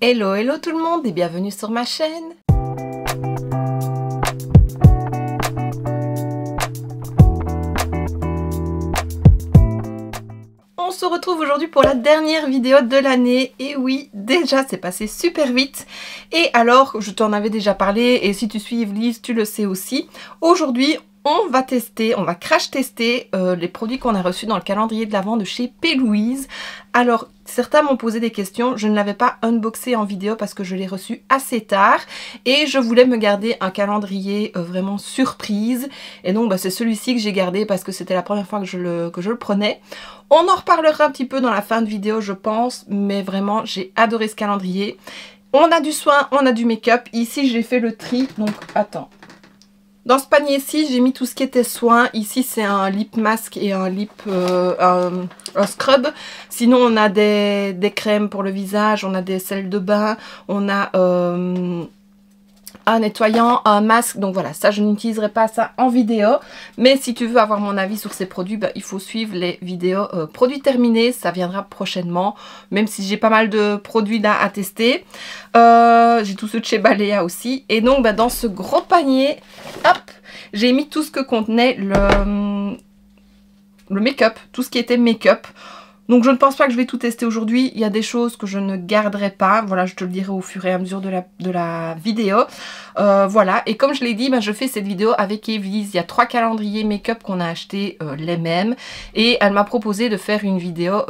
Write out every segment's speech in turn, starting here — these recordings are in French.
Hello, hello tout le monde et bienvenue sur ma chaîne. On se retrouve aujourd'hui pour la dernière vidéo de l'année. Et oui, déjà c'est passé super vite. Et alors, je t'en avais déjà parlé et si tu suis Yvelise, tu le sais aussi. Aujourd'hui, on va tester, on va crash tester les produits qu'on a reçus dans le calendrier de l'Avent de chez P. Louise. Alors, certains m'ont posé des questions, je ne l'avais pas unboxé en vidéo parce que je l'ai reçu assez tard et je voulais me garder un calendrier vraiment surprise. Et donc, c'est celui-ci que j'ai gardé parce que c'était la première fois que je le prenais. On en reparlera un petit peu dans la fin de vidéo, je pense, mais vraiment, j'ai adoré ce calendrier. On a du soin, on a du make-up. Ici, j'ai fait le tri, donc attends. Dans ce panier-ci, j'ai mis tout ce qui était soin. Ici, c'est un lip mask et un un scrub. Sinon, on a des crèmes pour le visage, on a des sels de bain, on a un nettoyant, un masque. Donc voilà, ça, je n'utiliserai pas ça en vidéo. Mais si tu veux avoir mon avis sur ces produits, il faut suivre les vidéos produits terminés. Ça viendra prochainement, même si j'ai pas mal de produits là à tester. J'ai tous ceux de chez Balea aussi. Et donc, dans ce gros panier, hop, j'ai mis tout ce que contenait le make-up, tout ce qui était make-up. Donc je ne pense pas que je vais tout tester aujourd'hui. Il y a des choses que je ne garderai pas. Voilà, je te le dirai au fur et à mesure de la vidéo. Voilà, et comme je l'ai dit, je fais cette vidéo avec Yvelise. Il y a 3 calendriers make-up qu'on a achetés les mêmes. Et elle m'a proposé de faire une vidéo,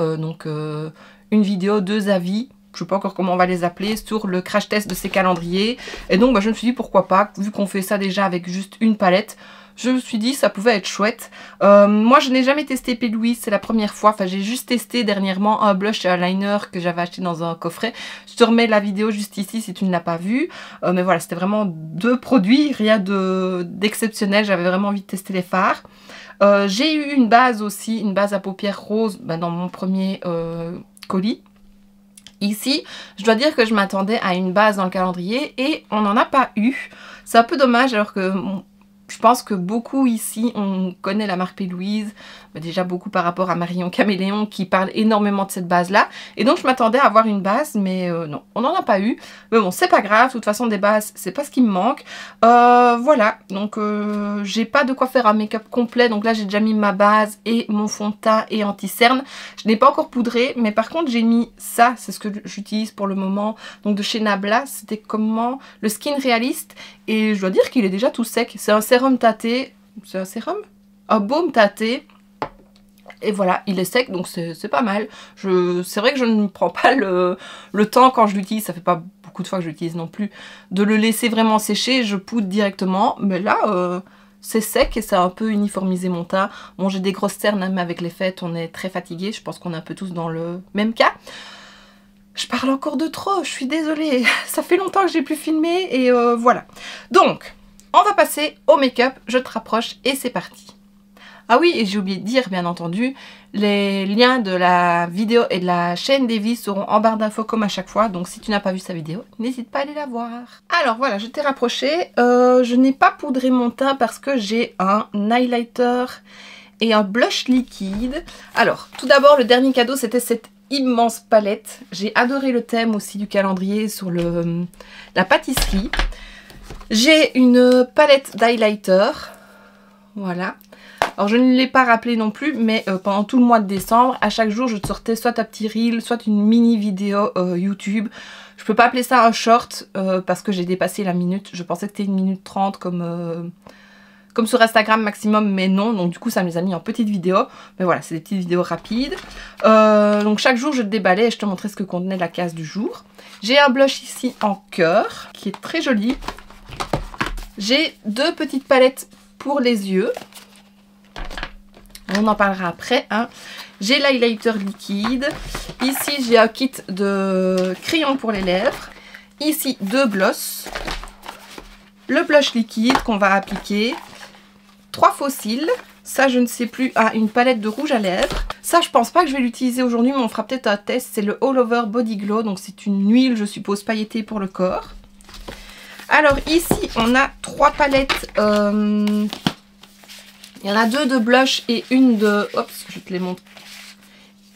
une vidéo 2 avis. Je ne sais pas encore comment on va les appeler, sur le crash test de ces calendriers. Et donc je me suis dit pourquoi pas, vu qu'on fait ça déjà avec juste une palette. Je me suis dit ça pouvait être chouette. Moi je n'ai jamais testé P. Louise, c'est la première fois. Enfin j'ai juste testé dernièrement un blush et un liner que j'avais acheté dans un coffret. Je te remets la vidéo juste ici si tu ne l'as pas vue. Mais voilà, c'était vraiment 2 produits, rien d'exceptionnel. J'avais vraiment envie de tester les fards. J'ai eu une base aussi, une base à paupières rose dans mon premier colis. Ici, je dois dire que je m'attendais à une base dans le calendrier et on n'en a pas eu. C'est un peu dommage alors que je pense que beaucoup ici, on connaît la marque P. Louise, déjà beaucoup par rapport à Marion Caméléon qui parle énormément de cette base-là. Et donc je m'attendais à avoir une base, mais non, on n'en a pas eu. Mais bon, c'est pas grave, de toute façon des bases, c'est pas ce qui me manque. Voilà, donc j'ai pas de quoi faire un make-up complet. Donc là j'ai déjà mis ma base et mon fond de teint et anti-cerne. Je n'ai pas encore poudré, mais par contre j'ai mis ça, c'est ce que j'utilise pour le moment. Donc de chez Nabla, c'était comment? Le Skin Realist. Et je dois dire qu'il est déjà tout sec. C'est un sérum tâté. C'est un sérum? Un baume tâté. Et voilà, il est sec, donc c'est pas mal. C'est vrai que je ne prends pas le temps quand je l'utilise. Ça fait pas beaucoup de fois que je l'utilise non plus. De le laisser vraiment sécher, je poudre directement. Mais là, c'est sec et ça a un peu uniformisé mon teint. Bon, j'ai des grosses cernes, même avec les fêtes, on est très fatigués. Je pense qu'on est un peu tous dans le même cas. Je parle encore de trop, je suis désolée. Ça fait longtemps que j'ai plus filmé et voilà. Donc, on va passer au make-up. Je te rapproche et c'est parti. Ah oui, et j'ai oublié de dire, bien entendu, les liens de la vidéo et de la chaîne d'Yvelise seront en barre d'infos comme à chaque fois. Donc si tu n'as pas vu sa vidéo, n'hésite pas à aller la voir. Alors voilà, je t'ai rapproché. Je n'ai pas poudré mon teint parce que j'ai un highlighter et un blush liquide. Alors, tout d'abord, le dernier cadeau, c'était cette immense palette. J'ai adoré le thème aussi du calendrier sur la pâtisserie. J'ai une palette d'highlighter. Voilà. Alors je ne l'ai pas rappelé non plus, mais pendant tout le mois de décembre, à chaque jour, je te sortais soit un petit reel, soit une mini vidéo YouTube. Je peux pas appeler ça un short parce que j'ai dépassé la minute. Je pensais que c'était 1 minute 30 comme sur Instagram maximum, mais non. Donc du coup, ça me les a mis en petites vidéos. Mais voilà, c'est des petites vidéos rapides. Donc chaque jour, je te déballais et je te montrais ce que contenait la case du jour. J'ai un blush ici en cœur, qui est très joli. J'ai 2 petites palettes pour les yeux. On en parlera après. Hein. J'ai l'highlighter liquide. Ici, j'ai un kit de crayons pour les lèvres. Ici, 2 glosses. Le blush liquide qu'on va appliquer. 3 faux cils. Ça, je ne sais plus. Ah, une palette de rouge à lèvres. Ça, je pense pas que je vais l'utiliser aujourd'hui, mais on fera peut-être un test. C'est le All Over Body Glow. Donc, c'est une huile, je suppose, pailletée pour le corps. Alors, ici, on a 3 palettes. Il y en a 2 de blush et une de... Hop, je te les montre.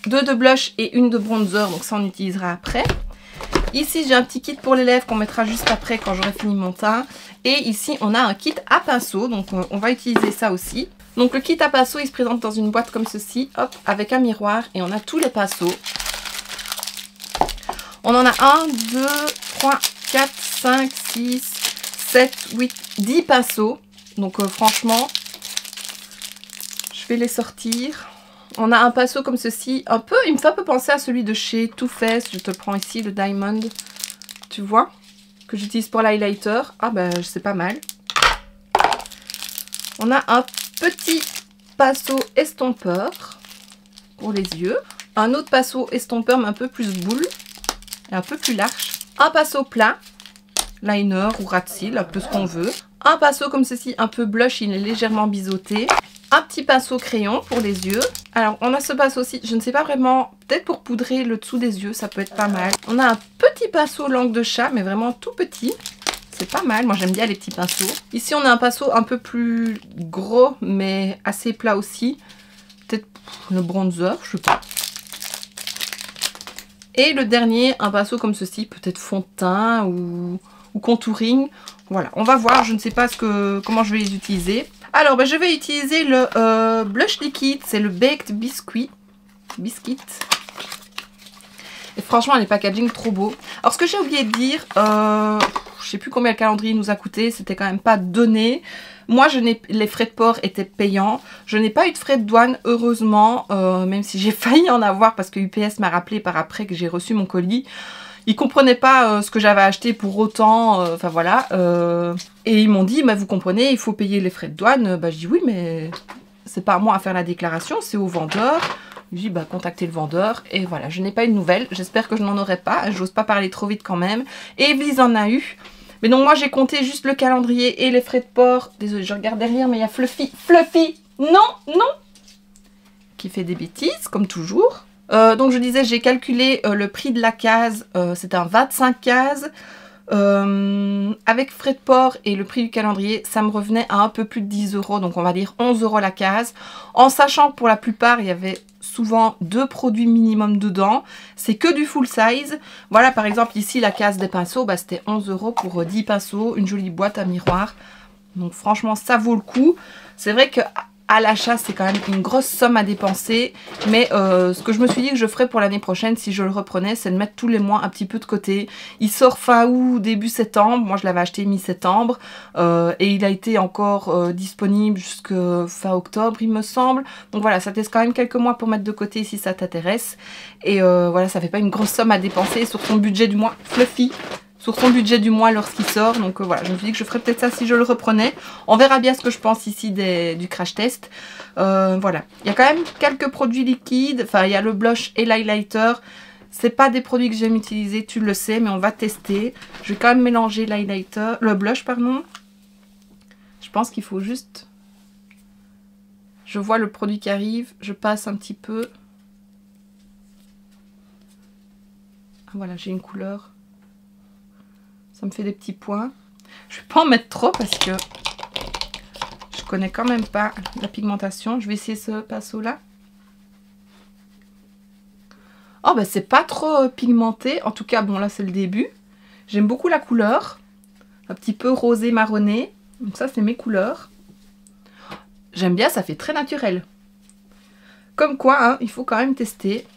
2 de blush et une de bronzer. Donc, ça, on utilisera après. Ici, j'ai un petit kit pour les lèvres qu'on mettra juste après quand j'aurai fini mon teint. Et ici, on a un kit à pinceau, donc on va utiliser ça aussi. Donc le kit à pinceau, il se présente dans une boîte comme ceci, hop, avec un miroir et on a tous les pinceaux. On en a 1, 2, 3, 4, 5, 6, 7, 8, 10 pinceaux. Donc franchement, je vais les sortir. On a un pinceau comme ceci, un peu, il me fait un peu penser à celui de chez Too Faced. Je te le prends ici, le Diamond, tu vois, que j'utilise pour l'highlighter. Ah ben, c'est pas mal. On a un petit pinceau estompeur pour les yeux. Un autre pinceau estompeur, mais un peu plus boule, et un peu plus large. Un pinceau plat, liner ou ras de cils, un peu ce qu'on veut. Un pinceau comme ceci, un peu blush, il est légèrement biseauté. Un petit pinceau crayon pour les yeux. Alors, on a ce pinceau aussi, je ne sais pas vraiment, peut-être pour poudrer le dessous des yeux, ça peut être pas mal. On a un petit pinceau langue de chat, mais vraiment tout petit. C'est pas mal, moi j'aime bien les petits pinceaux. Ici, on a un pinceau un peu plus gros, mais assez plat aussi. Peut-être le bronzer, je sais pas. Et le dernier, un pinceau comme ceci, peut-être fond de teint ou contouring. Voilà, on va voir, je ne sais pas comment je vais les utiliser. Alors, ben, je vais utiliser le blush liquide, c'est le Baked Biscuit. Et franchement, les packaging trop beaux. Alors, ce que j'ai oublié de dire, je sais plus combien le calendrier nous a coûté, c'était quand même pas donné. Moi, les frais de port étaient payants. Je n'ai pas eu de frais de douane, heureusement, même si j'ai failli en avoir parce que UPS m'a rappelé par après que j'ai reçu mon colis. Ils comprenaient pas ce que j'avais acheté pour autant, enfin voilà. Et ils m'ont dit, bah, vous comprenez, il faut payer les frais de douane. Bah, je dis oui, mais c'est pas à moi à faire la déclaration, c'est au vendeur. Je dis, bah, contactez le vendeur. Et voilà, je n'ai pas eu de nouvelles. J'espère que je n'en aurai pas. J'ose pas parler trop vite quand même. Et Evely's en a eu. Mais donc moi, j'ai compté juste le calendrier et les frais de port. Désolée, je regarde derrière, mais il y a Fluffy. Fluffy, non, qui fait des bêtises, comme toujours. Donc je disais, j'ai calculé le prix de la case, c'est un 25 cases. Avec frais de port et le prix du calendrier, ça me revenait à un peu plus de 10 €, donc on va dire 11 € la case. En sachant que pour la plupart, il y avait souvent 2 produits minimum dedans. C'est que du full size. Voilà, par exemple, ici, la case des pinceaux, bah, c'était 11 € pour 10 pinceaux, une jolie boîte à miroir. Donc franchement, ça vaut le coup. C'est vrai que à l'achat, c'est quand même une grosse somme à dépenser. Mais ce que je me suis dit que je ferais pour l'année prochaine, si je le reprenais, c'est de mettre tous les mois un petit peu de côté. Il sort fin août, début septembre. Moi, je l'avais acheté mi-septembre. Et il a été encore disponible jusqu'à fin octobre, il me semble. Donc voilà, ça te laisse quand même quelques mois pour mettre de côté si ça t'intéresse. Et voilà, ça fait pas une grosse somme à dépenser sur ton budget du mois. Fluffy, sur son budget du mois lorsqu'il sort. Donc voilà, je me suis dit que je ferais peut-être ça si je le reprenais. On verra bien ce que je pense ici du crash test. Voilà, il y a quand même quelques produits liquides. Enfin, il y a le blush et l'highlighter. C'est pas des produits que j'aime utiliser, tu le sais, mais on va tester. Je vais quand même mélanger le blush, pardon. Je pense qu'il faut juste... Je vois le produit qui arrive, je passe un petit peu. Ah, voilà, j'ai une couleur. Ça me fait des petits points. Je ne vais pas en mettre trop parce que je connais quand même pas la pigmentation. Je vais essayer ce pinceau-là. Oh, bah c'est pas trop pigmenté. En tout cas, bon, là, c'est le début. J'aime beaucoup la couleur. Un petit peu rosé marronné. Donc ça, c'est mes couleurs. J'aime bien, ça fait très naturel. Comme quoi, hein, il faut quand même tester.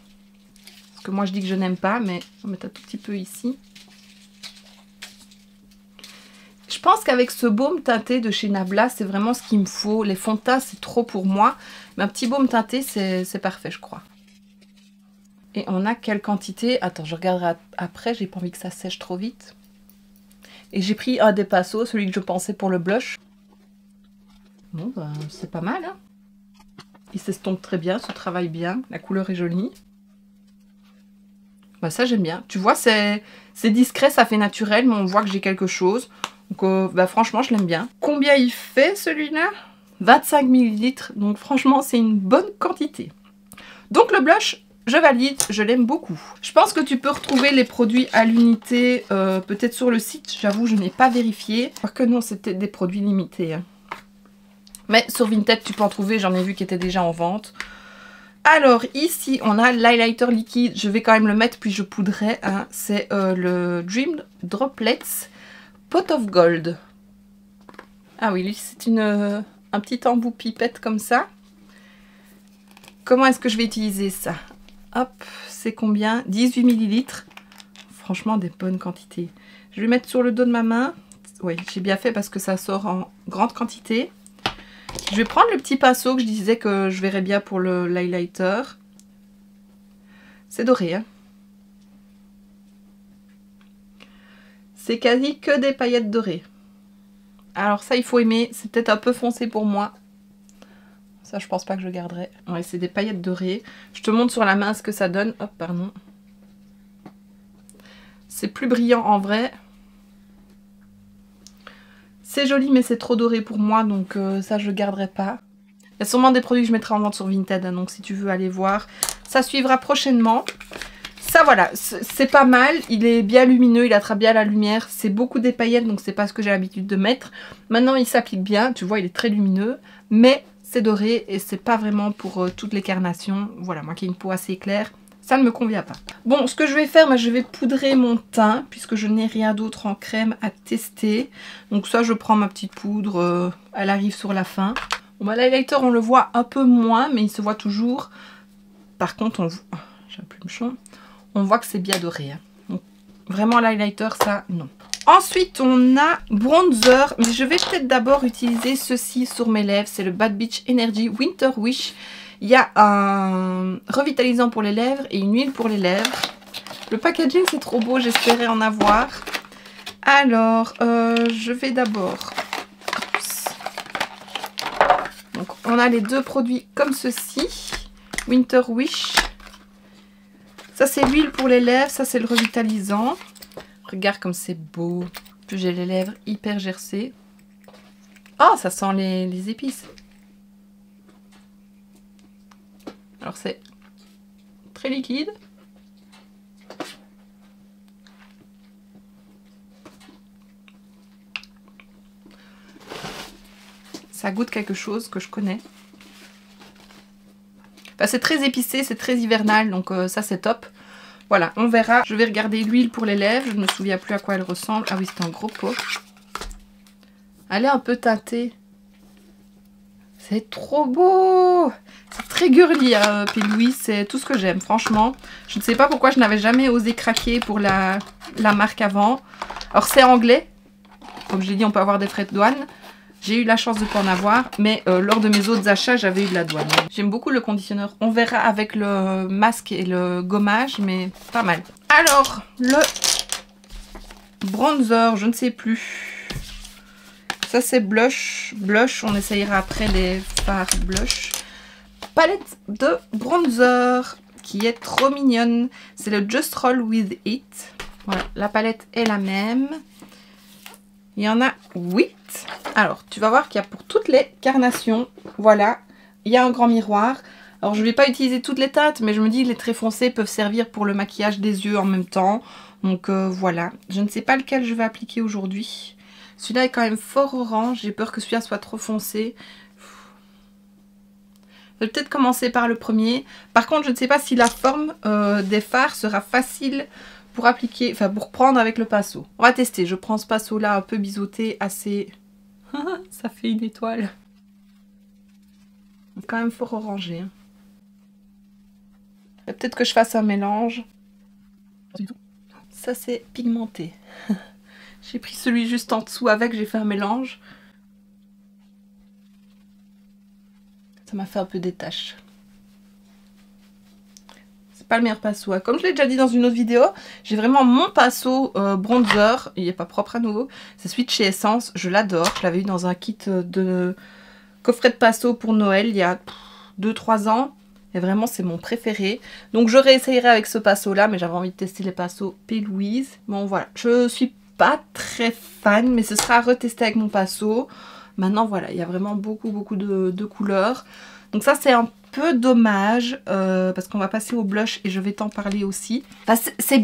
Parce que moi, je dis que je n'aime pas, mais on va mettre un tout petit peu ici. Je pense qu'avec ce baume teinté de chez Nabla, c'est vraiment ce qu'il me faut. Les fonds de teint, c'est trop pour moi. Mais un petit baume teinté, c'est parfait, je crois. Et on a quelle quantité? Attends, je regarderai après. J'ai pas envie que ça sèche trop vite. Et j'ai pris un des pinceaux, celui que je pensais pour le blush. Bon, ben, c'est pas mal, hein. Il s'estompe très bien, se travaille bien. La couleur est jolie. Ben, ça, j'aime bien. Tu vois, c'est discret, ça fait naturel, mais on voit que j'ai quelque chose. Donc bah, franchement, je l'aime bien. Combien il fait celui-là? 25 ml. Donc franchement, c'est une bonne quantité. Donc le blush, je valide, je l'aime beaucoup. Je pense que tu peux retrouver les produits à l'unité, peut-être sur le site. J'avoue, je n'ai pas vérifié. Parce que non, c'était des produits limités. Hein. Mais sur Vinted, tu peux en trouver. J'en ai vu qui étaient déjà en vente. Alors ici on a l'highlighter liquide, je vais quand même le mettre puis je poudrerai, hein. C'est le Dream Droplets Pot of Gold. Ah oui, lui c'est un petit embout pipette comme ça. Comment est-ce que je vais utiliser ça? Hop, c'est combien? 18 ml. Franchement des bonnes quantités. Je vais le mettre sur le dos de ma main. Oui, j'ai bien fait parce que ça sort en grande quantité. Je vais prendre le petit pinceau que je disais que je verrais bien pour l'highlighter. C'est doré, hein. C'est quasi que des paillettes dorées. Alors ça, il faut aimer. C'est peut-être un peu foncé pour moi. Ça, je pense pas que je garderai. Ouais, c'est des paillettes dorées. Je te montre sur la main ce que ça donne. Hop, pardon. C'est plus brillant en vrai. C'est joli, mais c'est trop doré pour moi, donc ça, je garderai pas. Il y a sûrement des produits que je mettrai en vente sur Vinted, hein, donc si tu veux aller voir, ça suivra prochainement. Ça, voilà, c'est pas mal. Il est bien lumineux, il attrape bien la lumière. C'est beaucoup des paillettes, donc c'est pas ce que j'ai l'habitude de mettre. Maintenant, il s'applique bien. Tu vois, il est très lumineux, mais c'est doré et c'est pas vraiment pour toutes les carnations. Voilà, moi qui ai une peau assez claire, ça ne me convient pas. Bon, ce que je vais faire, je vais poudrer mon teint puisque je n'ai rien d'autre en crème à tester. Donc ça, je prends ma petite poudre, elle arrive sur la fin. Bon, l'highlighter, on le voit un peu moins, mais il se voit toujours. Par contre, j'ai un plumeçon. On voit que c'est bien doré. Hein. Donc, vraiment, l'highlighter, ça, non. Ensuite, on a bronzer. Mais je vais peut-être d'abord utiliser ceci sur mes lèvres. C'est le Bad Beach Energy Winter Wish. Il y a un revitalisant pour les lèvres et une huile pour les lèvres. Le packaging, c'est trop beau. J'espérais en avoir. Alors, je vais d'abord... Donc, on a les deux produits comme ceci. Winter Wish. Ça, c'est l'huile pour les lèvres. Ça, c'est le revitalisant. Regarde comme c'est beau. Puis j'ai les lèvres hyper gercées. Oh, ça sent les épices. Alors, c'est très liquide. Ça goûte quelque chose que je connais. Enfin, c'est très épicé, c'est très hivernal, donc ça c'est top. Voilà, on verra. Je vais regarder l'huile pour les lèvres. Je ne me souviens plus à quoi elle ressemble. Ah oui, c'est un gros pot. Elle est un peu teintée. C'est trop beau! C'est très girly, hein, P. Louise. C'est tout ce que j'aime, franchement. Je ne sais pas pourquoi je n'avais jamais osé craquer pour la marque avant. Alors, c'est anglais. Comme je l'ai dit, on peut avoir des frais de douane. J'ai eu la chance de ne pas en avoir, mais lors de mes autres achats, j'avais eu de la douane. J'aime beaucoup le conditionneur. On verra avec le masque et le gommage, mais pas mal. Alors, le bronzer, je ne sais plus. Ça, c'est blush. Blush, on essayera après les fards blush. Palette de bronzer qui est trop mignonne. C'est le Just Roll With It. Voilà, la palette est la même. Il y en a 8. Alors, tu vas voir qu'il y a pour toutes les carnations. Voilà, il y a un grand miroir. Alors, je ne vais pas utiliser toutes les teintes, mais je me dis que les traits foncés peuvent servir pour le maquillage des yeux en même temps. Donc, voilà. Je ne sais pas lequel je vais appliquer aujourd'hui. Celui-là est quand même fort orange. J'ai peur que celui-là soit trop foncé. Je vais peut-être commencer par le premier. Par contre, je ne sais pas si la forme des fards sera facile pour appliquer, enfin pour prendre avec le pinceau. On va tester. Je prends ce pinceau là un peu biseauté, assez... Ça fait une étoile. Quand même fort orangé. Hein. Peut-être que je fasse un mélange. Ça c'est pigmenté. J'ai pris celui juste en dessous avec, j'ai fait un mélange. Ça m'a fait un peu des taches. Pas le meilleur pinceau. Comme je l'ai déjà dit dans une autre vidéo, j'ai vraiment mon pinceau bronzer. Il n'est pas propre à nouveau. C'est celui de chez Essence. Je l'adore. Je l'avais eu dans un kit de coffret de pinceau pour Noël il y a 2-3 ans. Et vraiment, c'est mon préféré. Donc, je réessayerai avec ce pinceau-là. Mais j'avais envie de tester les pinceaux P. Louise. Bon, voilà. Je suis pas très fan. Mais ce sera à retester avec mon pinceau. Maintenant, voilà. Il y a vraiment beaucoup de couleurs. Donc, ça, c'est un peu dommage parce qu'on va passer au blush et je vais t'en parler aussi. Enfin,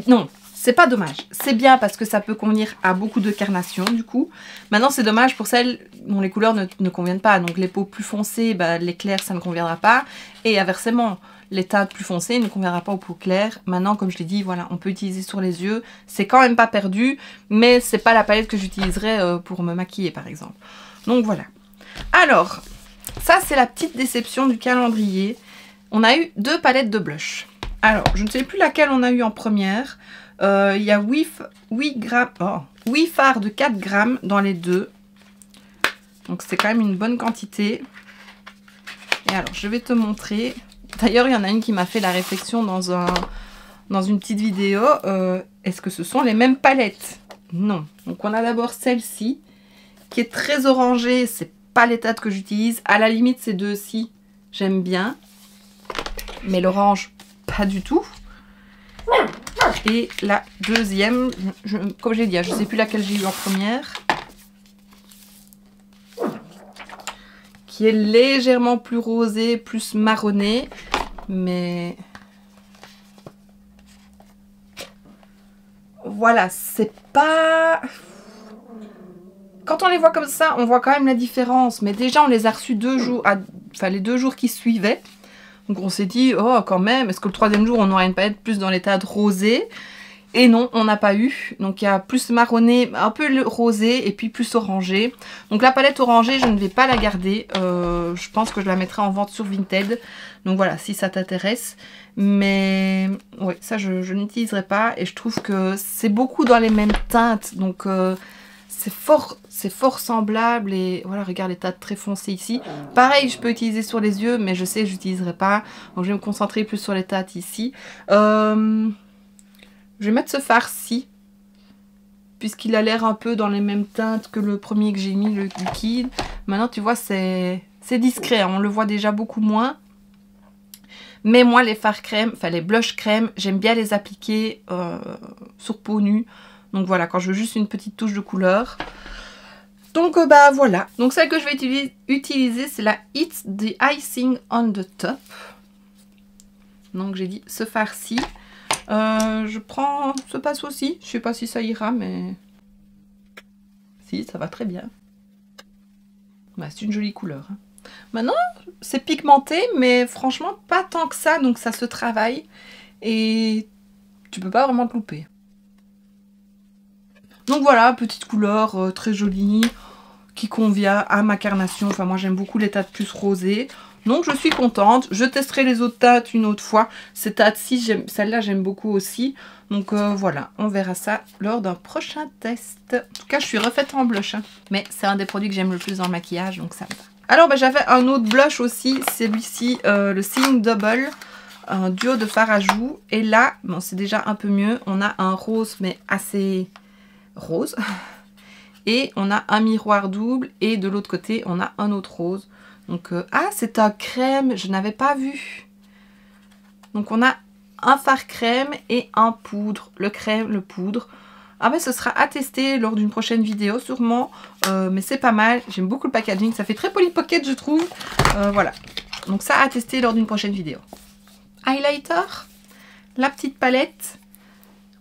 non, c'est pas dommage. C'est bien parce que ça peut convenir à beaucoup de carnations du coup. Maintenant, c'est dommage pour celles dont les couleurs ne conviennent pas. Donc les peaux plus foncées, bah, les clairs, ça ne conviendra pas. Et inversement, les teintes plus foncées ne conviendra pas aux peaux claires. Maintenant, comme je l'ai dit, voilà, on peut utiliser sur les yeux. C'est quand même pas perdu, mais c'est pas la palette que j'utiliserais pour me maquiller, par exemple. Donc voilà. Alors, ça c'est la petite déception du calendrier. On a eu 2 palettes de blush. Alors, je ne sais plus laquelle on a eu en première. Il y a 8 fards de 4 grammes dans les 2. Donc c'est quand même une bonne quantité. Et alors, je vais te montrer. D'ailleurs, il y en a une qui m'a fait la réflexion dans une petite vidéo. Est-ce que ce sont les mêmes palettes? Non. Donc on a d'abord celle-ci, qui est très orangée. C'est pas les teintes que j'utilise. À la limite, ces deux-ci, j'aime bien. Mais l'orange, pas du tout. Et la deuxième, comme j'ai dit, je ne sais plus laquelle j'ai eu en première. Qui est légèrement plus rosée, plus marronnée. Mais voilà, c'est pas... Quand on les voit comme ça, on voit quand même la différence. Mais déjà, on les a reçus 2 jours, enfin les 2 jours qui suivaient. Donc on s'est dit, oh quand même, est-ce que le 3e jour on aura une palette plus dans les teintes rosées? Et non, on n'a pas eu. Donc il y a plus marronné, un peu le rosé et puis plus orangé. Donc la palette orangée, je ne vais pas la garder. Je pense que je la mettrai en vente sur Vinted. Donc voilà, si ça t'intéresse. Mais oui, ça je n'utiliserai pas. Et je trouve que c'est beaucoup dans les mêmes teintes. Donc c'est fort semblable. Et voilà, regarde les teintes très foncées ici. Pareil, je peux utiliser sur les yeux, mais je sais que je n'utiliserai pas. Donc je vais me concentrer plus sur les teintes ici. Je vais mettre ce fard-ci, puisqu'il a l'air un peu dans les mêmes teintes que le premier que j'ai mis, le liquide. Maintenant, tu vois, c'est discret, hein, on le voit déjà beaucoup moins. Mais moi, les fards crème, enfin les blush crème, j'aime bien les appliquer sur peau nue. Donc voilà, quand je veux juste une petite touche de couleur. Donc bah voilà. Donc celle que je vais utiliser, c'est la It's the Icing on the Top. Donc j'ai dit ce fard-ci. Je prends ce passe aussi. Je sais pas si ça ira, mais si, ça va très bien. Bah, c'est une jolie couleur. Hein. Maintenant, c'est pigmenté, mais franchement, pas tant que ça. Donc ça se travaille. Et tu peux pas vraiment te louper. Donc voilà, petite couleur très jolie, qui convient à ma carnation. Enfin, moi, j'aime beaucoup les teintes plus rosées. Donc je suis contente, je testerai les autres teintes une autre fois. Cette teinte-ci, celle-là j'aime beaucoup aussi. Donc voilà, on verra ça lors d'un prochain test. En tout cas, je suis refaite en blush. Hein. Mais c'est un des produits que j'aime le plus dans le maquillage, donc ça me va. Alors bah, j'avais un autre blush aussi, celui-ci, le Seeing Double. Un duo de fard à joues. Et là, bon c'est déjà un peu mieux. On a un rose, mais assez rose. Et on a un miroir double. Et de l'autre côté, on a un autre rose. Donc, ah, c'est un crème, je n'avais pas vu. Donc, on a un fard crème et un poudre. Le crème, le poudre. Ah ben, ce sera à tester lors d'une prochaine vidéo, sûrement. Mais c'est pas mal. J'aime beaucoup le packaging. Ça fait très Polly Pocket, je trouve. Voilà. Donc, ça à tester lors d'une prochaine vidéo. Highlighter. La petite palette.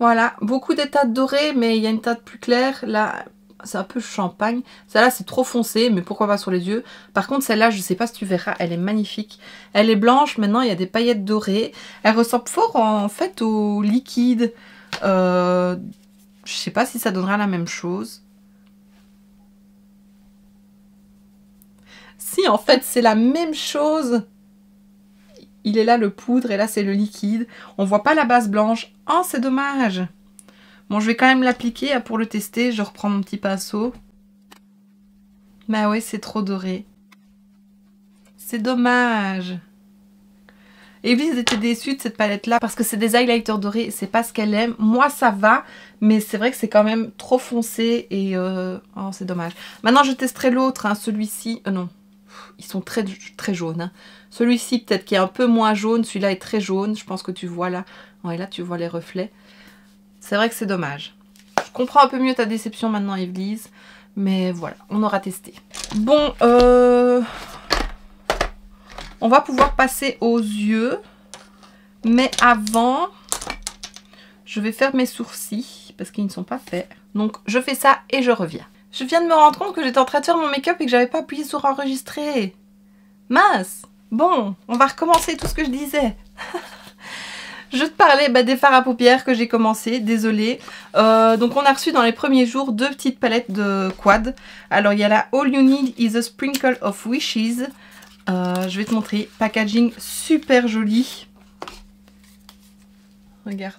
Voilà. Beaucoup de teintes dorées, mais il y a une teinte plus claire. Là... c'est un peu champagne. Celle-là, c'est trop foncé, mais pourquoi pas sur les yeux. Par contre, celle-là, je sais pas si tu verras, elle est magnifique. Elle est blanche, maintenant, il y a des paillettes dorées. Elle ressemble fort, en fait, au liquide. Je sais pas si ça donnera la même chose. Si, en fait, c'est la même chose. Il est là, le poudre, et là, c'est le liquide. On voit pas la base blanche. Oh, c'est dommage. Bon, je vais quand même l'appliquer pour le tester. Je reprends mon petit pinceau. Bah oui, c'est trop doré. C'est dommage. Et puis, ils étaient déçus de cette palette-là parce que c'est des highlighters dorés. C'est pas ce qu'elle aime. Moi, ça va. Mais c'est vrai que c'est quand même trop foncé. Et oh, c'est dommage. Maintenant, je testerai l'autre. Hein, celui-ci. Non. Ils sont très, très jaunes. Hein. Celui-ci, peut-être, qui est un peu moins jaune. Celui-là est très jaune. Je pense que tu vois là. Ouais, là, tu vois les reflets. C'est vrai que c'est dommage. Je comprends un peu mieux ta déception maintenant, Evelise. Mais voilà, on aura testé. Bon, on va pouvoir passer aux yeux. Mais avant, je vais faire mes sourcils. Parce qu'ils ne sont pas faits. Donc, je fais ça et je reviens. Je viens de me rendre compte que j'étais en train de faire mon make-up et que j'avais pas appuyé sur enregistrer. Mince. Bon, on va recommencer tout ce que je disais. Je te parlais des fards à paupières que j'ai commencé, désolée. Donc on a reçu dans les premiers jours 2 petites palettes de quad. Alors il y a la All You Need is a Sprinkle of Wishes. Je vais te montrer, packaging super joli. Regarde,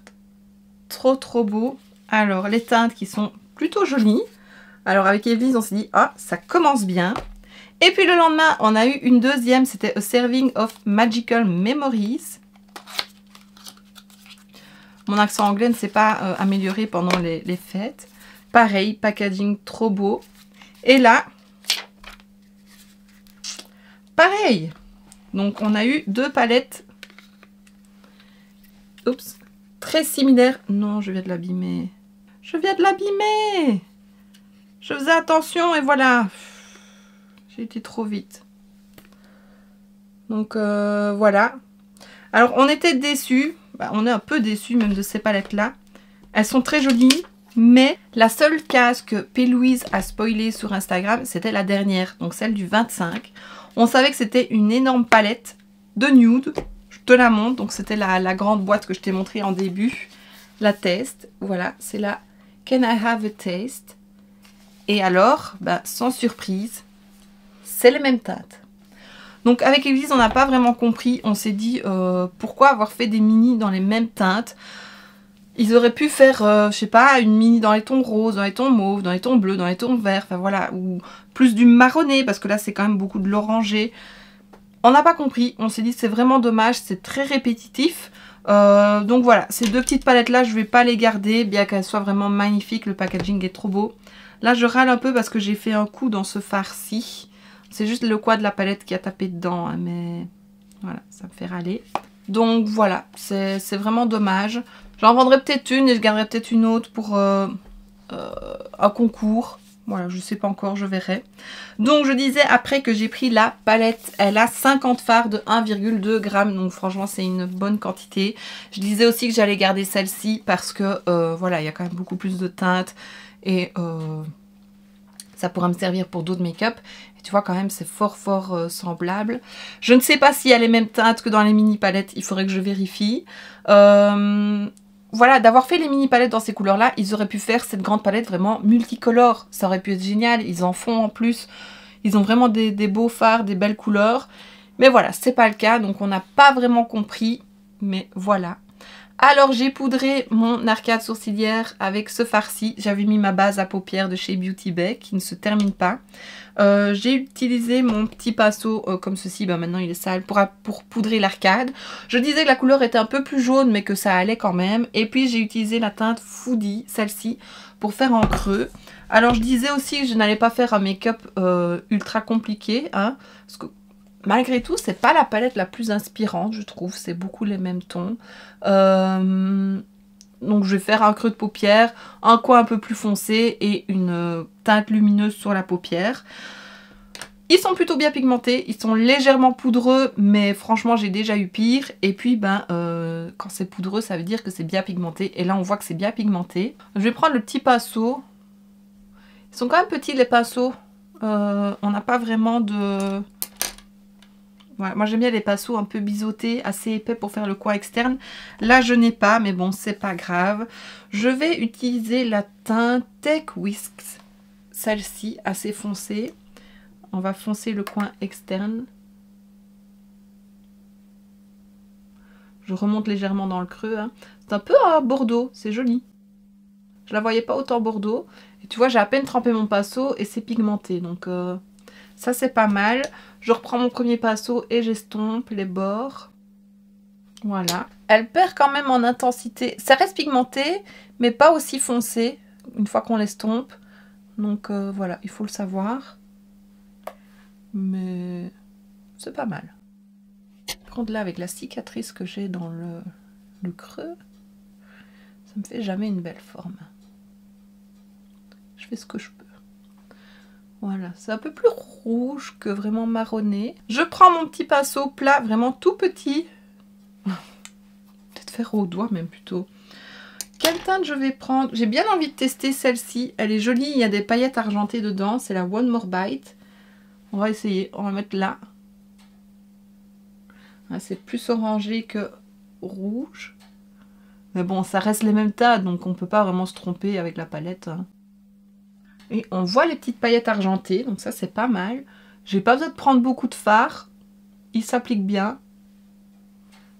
trop beau. Alors les teintes qui sont plutôt jolies. Alors avec Evelyse on s'est dit, ah ça commence bien. Et puis le lendemain on a eu une deuxième, c'était A Serving of Magical Memories. Mon accent anglais ne s'est pas amélioré pendant les fêtes. Pareil, packaging trop beau. Et là, pareil. Donc on a eu 2 palettes. Oups. Très similaires. Non, je viens de l'abîmer. Je viens de l'abîmer. Je faisais attention et voilà. J'ai été trop vite. Donc voilà. Alors on était déçus. On est un peu déçus même de ces palettes là. Elles sont très jolies, mais la seule case que P-Louise a spoilée sur Instagram, c'était la dernière, donc celle du 25. On savait que c'était une énorme palette de nude. Je te la montre, donc c'était la grande boîte que je t'ai montrée en début. La Taste, voilà, c'est la Can I Have a Taste. Et alors, sans surprise, c'est les mêmes teintes. Donc avec Evelyse, on n'a pas vraiment compris. On s'est dit pourquoi avoir fait des mini dans les mêmes teintes. Ils auraient pu faire, je sais pas, une mini dans les tons roses, dans les tons mauves, dans les tons bleus, dans les tons verts. Enfin voilà, ou plus du marronné parce que là c'est quand même beaucoup de l'orangé. On n'a pas compris. On s'est dit c'est vraiment dommage, c'est très répétitif. Donc voilà, ces 2 petites palettes là, je vais pas les garder, bien qu'elles soient vraiment magnifiques. Le packaging est trop beau. Là je râle un peu parce que j'ai fait un coup dans ce fard-ci. C'est juste le coin de la palette qui a tapé dedans, hein, mais voilà, ça me fait râler. Donc voilà, c'est vraiment dommage. J'en vendrai peut-être une et je garderai peut-être une autre pour un concours. Voilà, je sais pas encore, je verrai. Donc je disais après que j'ai pris la palette, elle a 50 fards de 1,2 g, donc franchement c'est une bonne quantité. Je disais aussi que j'allais garder celle-ci parce que voilà, il y a quand même beaucoup plus de teintes et ça pourra me servir pour d'autres make-up. Et tu vois quand même c'est fort semblable. Je ne sais pas s'il y a les mêmes teintes que dans les mini palettes. Il faudrait que je vérifie. Voilà, d'avoir fait les mini palettes dans ces couleurs là, ils auraient pu faire cette grande palette vraiment multicolore. Ça aurait pu être génial. Ils en font en plus. Ils ont vraiment des beaux fards, des belles couleurs. Mais voilà, c'est pas le cas. Donc on n'a pas vraiment compris. Mais voilà. Alors j'ai poudré mon arcade sourcilière avec ce fard-ci. J'avais mis ma base à paupières de chez Beauty Bay qui ne se termine pas. J'ai utilisé mon petit pinceau comme ceci, maintenant il est sale, pour poudrer l'arcade. Je disais que la couleur était un peu plus jaune mais que ça allait quand même. Et puis j'ai utilisé la teinte Foodie, celle-ci, pour faire en creux. Alors je disais aussi que je n'allais pas faire un make-up ultra compliqué, hein, parce que malgré tout, c'est pas la palette la plus inspirante, je trouve. C'est beaucoup les mêmes tons. Donc je vais faire un creux de paupière, un coin un peu plus foncé et une teinte lumineuse sur la paupière. Ils sont plutôt bien pigmentés, ils sont légèrement poudreux, mais franchement j'ai déjà eu pire. Et puis quand c'est poudreux, ça veut dire que c'est bien pigmenté. Et là on voit que c'est bien pigmenté. Je vais prendre le petit pinceau. Ils sont quand même petits les pinceaux. On n'a pas vraiment de... Ouais, moi j'aime bien les pinceaux un peu biseautés, assez épais pour faire le coin externe. Là je n'ai pas, mais bon c'est pas grave. Je vais utiliser la teinte Tech Whisks, celle-ci assez foncée. On va foncer le coin externe. Je remonte légèrement dans le creux, hein. C'est un peu bordeaux, c'est joli. Je la voyais pas autant bordeaux. Et tu vois j'ai à peine trempé mon pinceau et c'est pigmenté, donc... ça c'est pas mal. Je reprends mon premier pinceau et j'estompe les bords. Voilà. Elle perd quand même en intensité. Ça reste pigmenté, mais pas aussi foncé une fois qu'on l'estompe. Donc voilà, il faut le savoir. Mais c'est pas mal. Par contre là, avec la cicatrice que j'ai dans le creux, ça me fait jamais une belle forme. Je fais ce que je peux. Voilà, c'est un peu plus rouge que vraiment marronné. Je prends mon petit pinceau plat, vraiment tout petit. Peut-être faire au doigt même plutôt. Quelle teinte je vais prendre? J'ai bien envie de tester celle-ci. Elle est jolie, il y a des paillettes argentées dedans. C'est la One More Bite. On va essayer, on va mettre là. Ah, c'est plus orangé que rouge. Mais bon, ça reste les mêmes tas, donc on peut pas vraiment se tromper avec la palette. Hein. Et on voit les petites paillettes argentées, donc ça c'est pas mal. J'ai pas besoin de prendre beaucoup de fard. Il s'applique bien.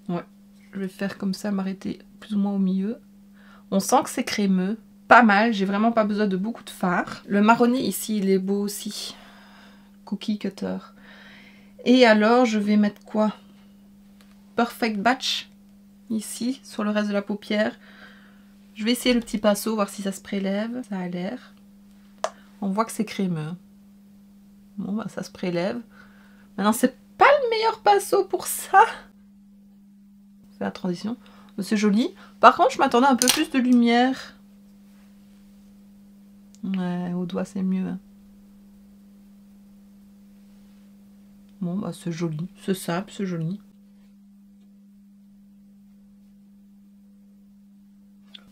Ouais, je vais faire comme ça, m'arrêter plus ou moins au milieu. On sent que c'est crémeux. Pas mal, j'ai vraiment pas besoin de beaucoup de fard. Le marronné ici, il est beau aussi. Cookie Cutter. Et alors, je vais mettre quoi? Perfect Batch, ici, sur le reste de la paupière. Je vais essayer le petit pinceau, voir si ça se prélève. Ça a l'air. On voit que c'est crémeux. Bon, bah ça se prélève. Maintenant, c'est pas le meilleur pinceau pour ça. C'est la transition. C'est joli. Par contre, je m'attendais un peu plus de lumière. Ouais, au doigt, c'est mieux. Hein. Bon, bah c'est joli. C'est simple, c'est joli.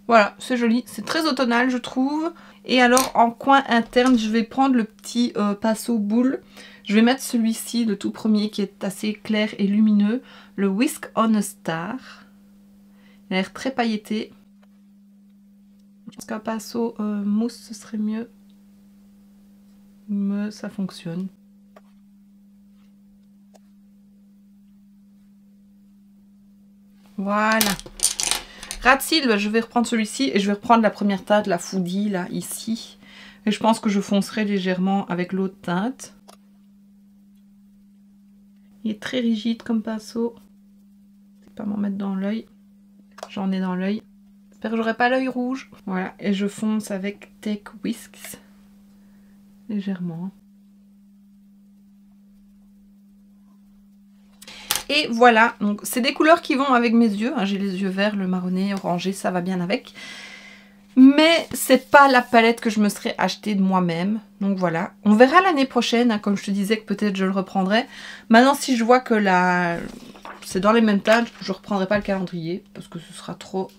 Voilà, c'est joli. C'est très automnal, je trouve. Et alors, en coin interne, je vais prendre le petit pinceau boule. Je vais mettre celui-ci, le tout premier, qui est assez clair et lumineux. Le Whisk on a Star. Il a l'air très pailleté. Je pense qu'un pinceau mousse, ce serait mieux. Mais ça fonctionne. Voilà. Ras de cils, je vais reprendre celui-ci et je vais reprendre la première teinte, la Foodie, là, ici. Et je pense que je foncerai légèrement avec l'autre teinte. Il est très rigide comme pinceau. Je vais pas m'en mettre dans l'œil. J'en ai dans l'œil. J'espère que j'aurai pas l'œil rouge. Voilà, et je fonce avec Take Whisks. Légèrement. Et voilà, donc c'est des couleurs qui vont avec mes yeux. Hein. J'ai les yeux verts, le marronné, orangé, ça va bien avec. Mais c'est pas la palette que je me serais achetée de moi-même. Donc voilà, on verra l'année prochaine, hein, comme je te disais que peut-être je le reprendrai. Maintenant, si je vois que c'est dans les mêmes teintes, je reprendrai pas le calendrier parce que ce sera trop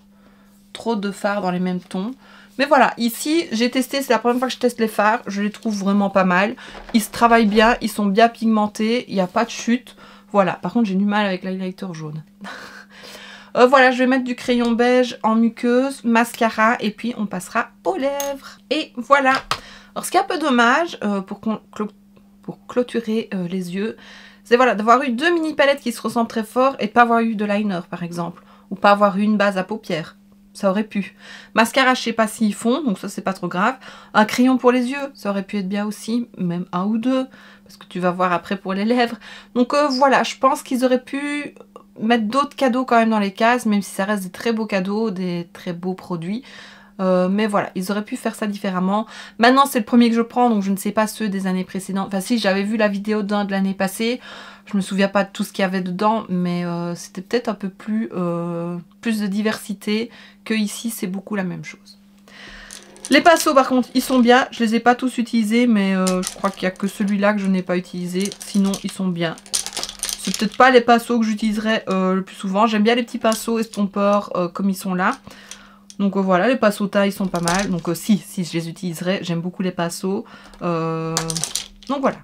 de fards dans les mêmes tons. Mais voilà, ici, j'ai testé, c'est la première fois que je teste les fards. Je les trouve vraiment pas mal. Ils se travaillent bien, ils sont bien pigmentés, il n'y a pas de chute. Voilà, par contre, j'ai du mal avec l'highlighter jaune. Voilà, je vais mettre du crayon beige en muqueuse, mascara, et puis on passera aux lèvres. Et voilà. Alors, ce qui est un peu dommage, pour clôturer les yeux, c'est voilà, d'avoir eu deux mini palettes qui se ressemblent très fort et pas avoir eu de liner, par exemple. Ou pas avoir eu une base à paupières. Ça aurait pu. Mascara, je sais pas s'ils font, donc ça c'est pas trop grave. Un crayon pour les yeux, ça aurait pu être bien aussi, même un ou deux, parce que tu vas voir après pour les lèvres. Donc voilà, je pense qu'ils auraient pu mettre d'autres cadeaux quand même dans les cases, même si ça reste des très beaux cadeaux, des très beaux produits. Mais voilà, ils auraient pu faire ça différemment. Maintenant, c'est le premier que je prends, donc je ne sais pas ceux des années précédentes. Enfin si, j'avais vu la vidéo d'un de l'année passée. Je me souviens pas de tout ce qu'il y avait dedans, mais c'était peut-être un peu plus de diversité que ici, c'est beaucoup la même chose. Les pinceaux, par contre, ils sont bien. Je les ai pas tous utilisés, mais je crois qu'il n'y a que celui-là que je n'ai pas utilisé. Sinon, ils sont bien. C'est peut-être pas les pinceaux que j'utiliserai le plus souvent. J'aime bien les petits pinceaux estompeurs comme ils sont là. Donc voilà, les pinceaux taille sont pas mal. Donc si je les utiliserai, j'aime beaucoup les pinceaux. Donc voilà,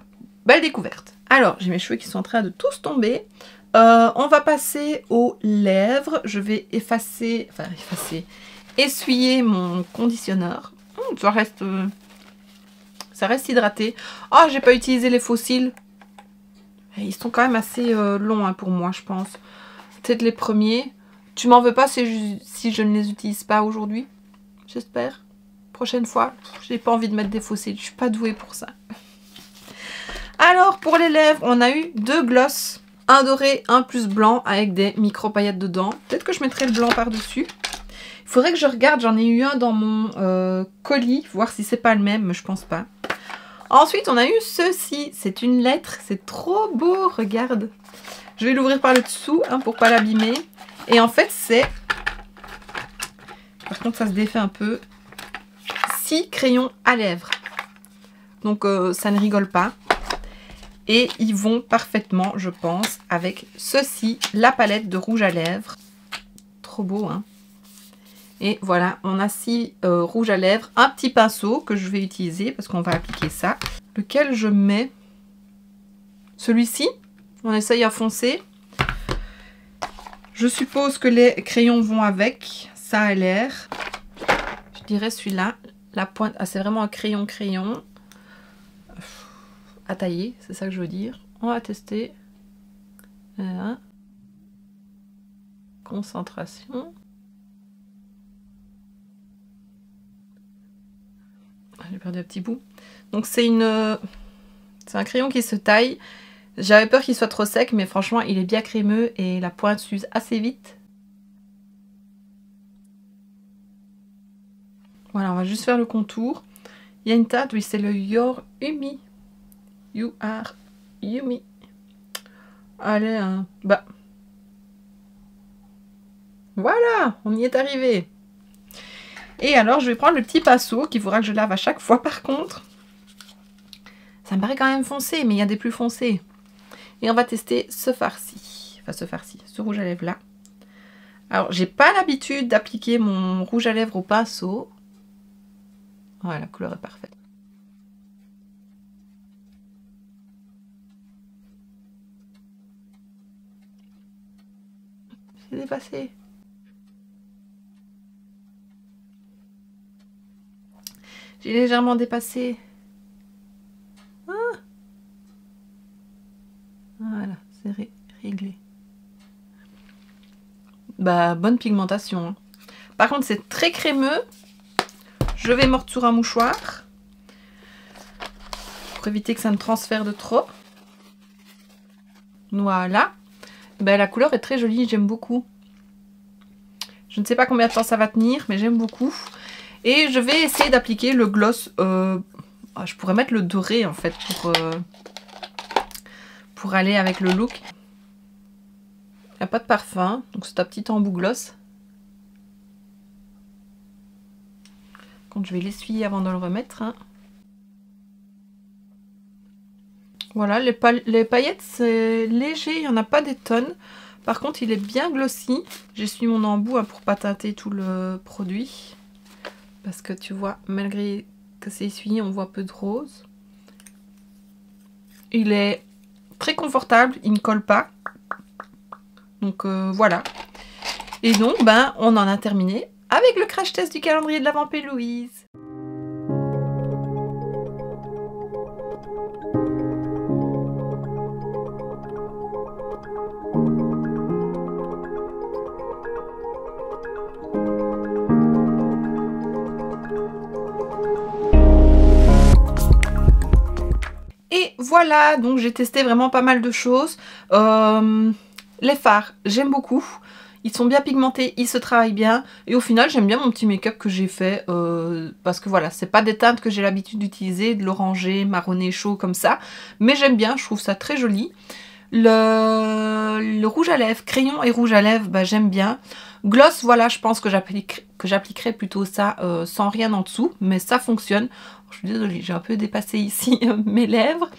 belle découverte. Alors, j'ai mes cheveux qui sont en train de tous tomber. On va passer aux lèvres. Je vais essuyer mon conditionneur. Ça reste hydraté. Oh, j'ai pas utilisé les fossiles. Ils sont quand même assez longs hein, pour moi, je pense. Peut-être les premiers. Tu m'en veux pas si je ne les utilise pas aujourd'hui? J'espère. Prochaine fois. J'ai pas envie de mettre des fossiles. Je suis pas douée pour ça. Alors, pour les lèvres, on a eu deux glosses. Un doré, un plus blanc avec des micro paillettes dedans. Peut-être que je mettrai le blanc par-dessus. Il faudrait que je regarde. J'en ai eu un dans mon colis. Voir si c'est pas le même, mais je pense pas. Ensuite, on a eu ceci. C'est une lettre. C'est trop beau. Regarde. Je vais l'ouvrir par le dessous hein, pour pas l'abîmer. Et en fait, c'est... Par contre, ça se défait un peu. 6 crayons à lèvres. Donc, ça ne rigole pas. Et ils vont parfaitement, je pense, avec ceci, la palette de rouge à lèvres. Trop beau, hein. Et voilà, on a 6 rouges à lèvres. Un petit pinceau que je vais utiliser parce qu'on va appliquer ça. Lequel je mets? Celui-ci. On essaye à foncer. Je suppose que les crayons vont avec. Ça a l'air. Je dirais celui-là. La pointe... Ah, c'est vraiment un crayon à tailler. C'est ça que je veux dire. On va tester. Voilà. Concentration. J'ai perdu un petit bout. Donc c'est un crayon qui se taille. J'avais peur qu'il soit trop sec, mais franchement il est bien crémeux et la pointe s'use assez vite. Voilà, on va juste faire le contour. Il y a une teinte, oui, c'est le Your Yumi. You are Yumi. Allez, bah. Voilà, on y est arrivé. Et alors, je vais prendre le petit pinceau qu'il faudra que je lave à chaque fois par contre. Ça me paraît quand même foncé, mais il y a des plus foncés. Et on va tester ce farci. Enfin, ce rouge à lèvres là. Alors, j'ai pas l'habitude d'appliquer mon rouge à lèvres au pinceau. Ouais, la couleur est parfaite. J'ai dépassé. J'ai légèrement dépassé. Ah. Voilà, c'est réglé. Bah, bonne pigmentation. Hein. Par contre, c'est très crémeux. Je vais mordre sur un mouchoir. Pour éviter que ça me transfère de trop. Voilà. Ben, la couleur est très jolie, j'aime beaucoup. Je ne sais pas combien de temps ça va tenir, mais j'aime beaucoup. Et je vais essayer d'appliquer le gloss. Je pourrais mettre le doré en fait pour aller avec le look. Il n'y a pas de parfum, donc c'est un petit embout gloss. Quand je vais l'essuyer avant de le remettre. Hein. Voilà, les paillettes c'est léger, il n'y en a pas des tonnes. Par contre il est bien glossy. J'essuie mon embout pour pas teinter tout le produit. Parce que tu vois, malgré que c'est essuyé, on voit peu de rose. Il est très confortable, il ne colle pas. Donc voilà. Et donc, ben, on en a terminé avec le crash test du calendrier de l'Avent P-Louise. Et voilà, donc j'ai testé vraiment pas mal de choses. Les fards, j'aime beaucoup. Ils sont bien pigmentés, ils se travaillent bien. Et au final, j'aime bien mon petit make-up que j'ai fait. Parce que voilà, c'est pas des teintes que j'ai l'habitude d'utiliser, de l'oranger, marronné chaud comme ça. Mais j'aime bien, je trouve ça très joli. Le rouge à lèvres, crayon et rouge à lèvres, bah, j'aime bien. Gloss, voilà, je pense que j'appliquerai plutôt ça sans rien en dessous. Mais ça fonctionne. Je suis désolée, j'ai un peu dépassé ici mes lèvres.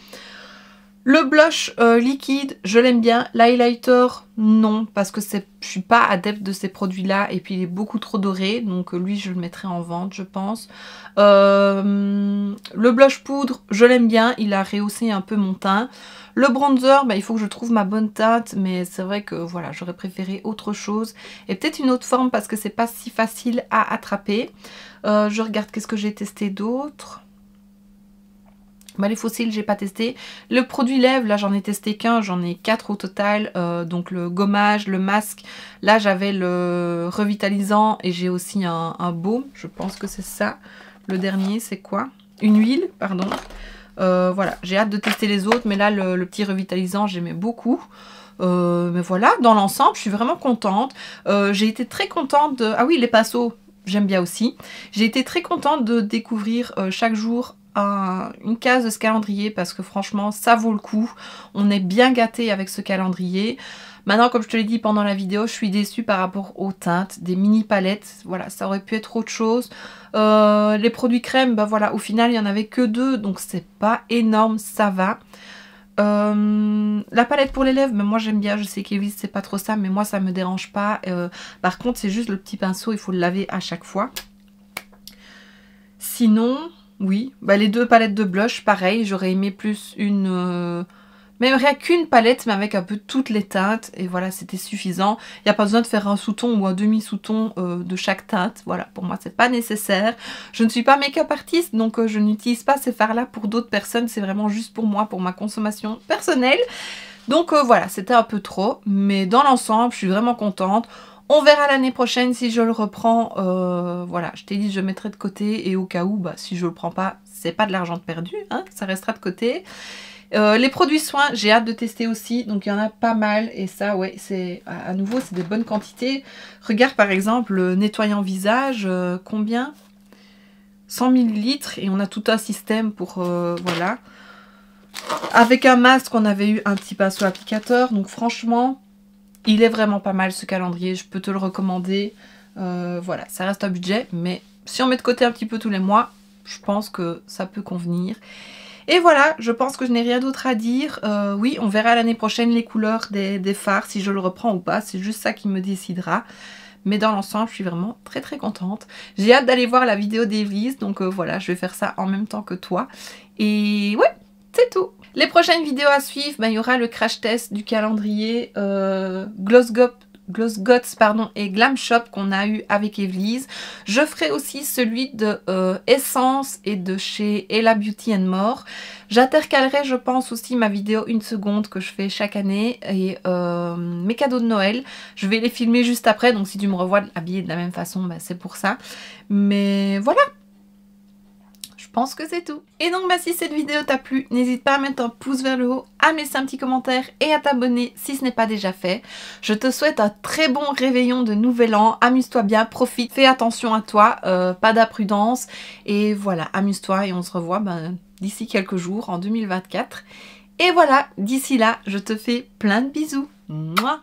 Le blush liquide, je l'aime bien. L'highlighter, non, parce que je suis pas adepte de ces produits-là. Et puis il est beaucoup trop doré, donc lui je le mettrai en vente, je pense. Le blush poudre, je l'aime bien. Il a rehaussé un peu mon teint. Le bronzer, bah, il faut que je trouve ma bonne teinte, mais c'est vrai que voilà, j'aurais préféré autre chose. Et peut-être une autre forme parce que c'est pas si facile à attraper. Je regarde qu'est-ce que j'ai testé d'autre. Bah, les fossiles, j'ai pas testé. Le produit lèvres, là j'en ai testé qu'un, j'en ai 4 au total. Donc le gommage, le masque. Là j'avais le revitalisant et j'ai aussi un baume. Je pense que c'est ça. Le dernier, c'est quoi? Une huile, pardon. Voilà, j'ai hâte de tester les autres, mais là le petit revitalisant, j'aimais beaucoup. Mais voilà, dans l'ensemble, je suis vraiment contente. J'ai été très contente de... Ah oui, les pinceaux, j'aime bien aussi. J'ai été très contente de découvrir chaque jour une case de ce calendrier parce que franchement ça vaut le coup. On est bien gâté avec ce calendrier. Maintenant, comme je te l'ai dit pendant la vidéo, je suis déçue par rapport aux teintes, des mini palettes. Voilà, ça aurait pu être autre chose. Les produits crème, bah voilà, au final il n'y en avait que 2, donc c'est pas énorme, ça va. La palette pour les lèvres, mais moi j'aime bien, je sais qu'Evis c'est pas trop ça, mais moi ça me dérange pas. Par contre c'est juste le petit pinceau, il faut le laver à chaque fois. Sinon, oui, bah, les 2 palettes de blush, pareil, j'aurais aimé plus une Même rien qu'une palette, mais avec un peu toutes les teintes. Et voilà, c'était suffisant. Il n'y a pas besoin de faire un sous-ton ou un demi-sous-ton de chaque teinte. Voilà, pour moi, c'est pas nécessaire. Je ne suis pas make-up artiste, donc je n'utilise pas ces fards-là pour d'autres personnes. C'est vraiment juste pour moi, pour ma consommation personnelle. Donc voilà, c'était un peu trop. Mais dans l'ensemble, je suis vraiment contente. On verra l'année prochaine si je le reprends. Voilà, je t'ai dit je mettrai de côté. Et au cas où, bah, si je le prends pas, c'est pas de l'argent perdu. Hein, ça restera de côté. Les produits soins, j'ai hâte de tester aussi, donc il y en a pas mal et ça ouais, c'est à nouveau c'est des bonnes quantités. Regarde par exemple le nettoyant visage, combien 100 ml et on a tout un système pour voilà. Avec un masque, on avait eu un petit pinceau applicateur, donc franchement, il est vraiment pas mal ce calendrier, je peux te le recommander. Voilà, ça reste un budget, mais si on met de côté un petit peu tous les mois, je pense que ça peut convenir. Et voilà, je pense que je n'ai rien d'autre à dire. Oui, on verra l'année prochaine les couleurs des fards, si je le reprends ou pas. C'est juste ça qui me décidera. Mais dans l'ensemble, je suis vraiment très très contente. J'ai hâte d'aller voir la vidéo d'Evelise. Donc voilà, je vais faire ça en même temps que toi. Et ouais, c'est tout. Les prochaines vidéos à suivre, ben, il y aura le crash test du calendrier Glossgots pardon, et Glam Shop qu'on a eu avec Evelise. Je ferai aussi celui de Essence et de chez Ella Beauty More. J'intercalerai, je pense, aussi ma vidéo 1 seconde que je fais chaque année et mes cadeaux de Noël. Je vais les filmer juste après, donc si tu me revois habillée de la même façon, ben, c'est pour ça. Mais voilà! Je pense que c'est tout. Et donc bah, si cette vidéo t'a plu, n'hésite pas à mettre un pouce vers le haut, à me laisser un petit commentaire et à t'abonner si ce n'est pas déjà fait. Je te souhaite un très bon réveillon de nouvel an, amuse-toi bien, profite, fais attention à toi, pas d'imprudence. Et voilà, amuse-toi et on se revoit d'ici quelques jours en 2024. Et voilà, d'ici là, je te fais plein de bisous. Mouah.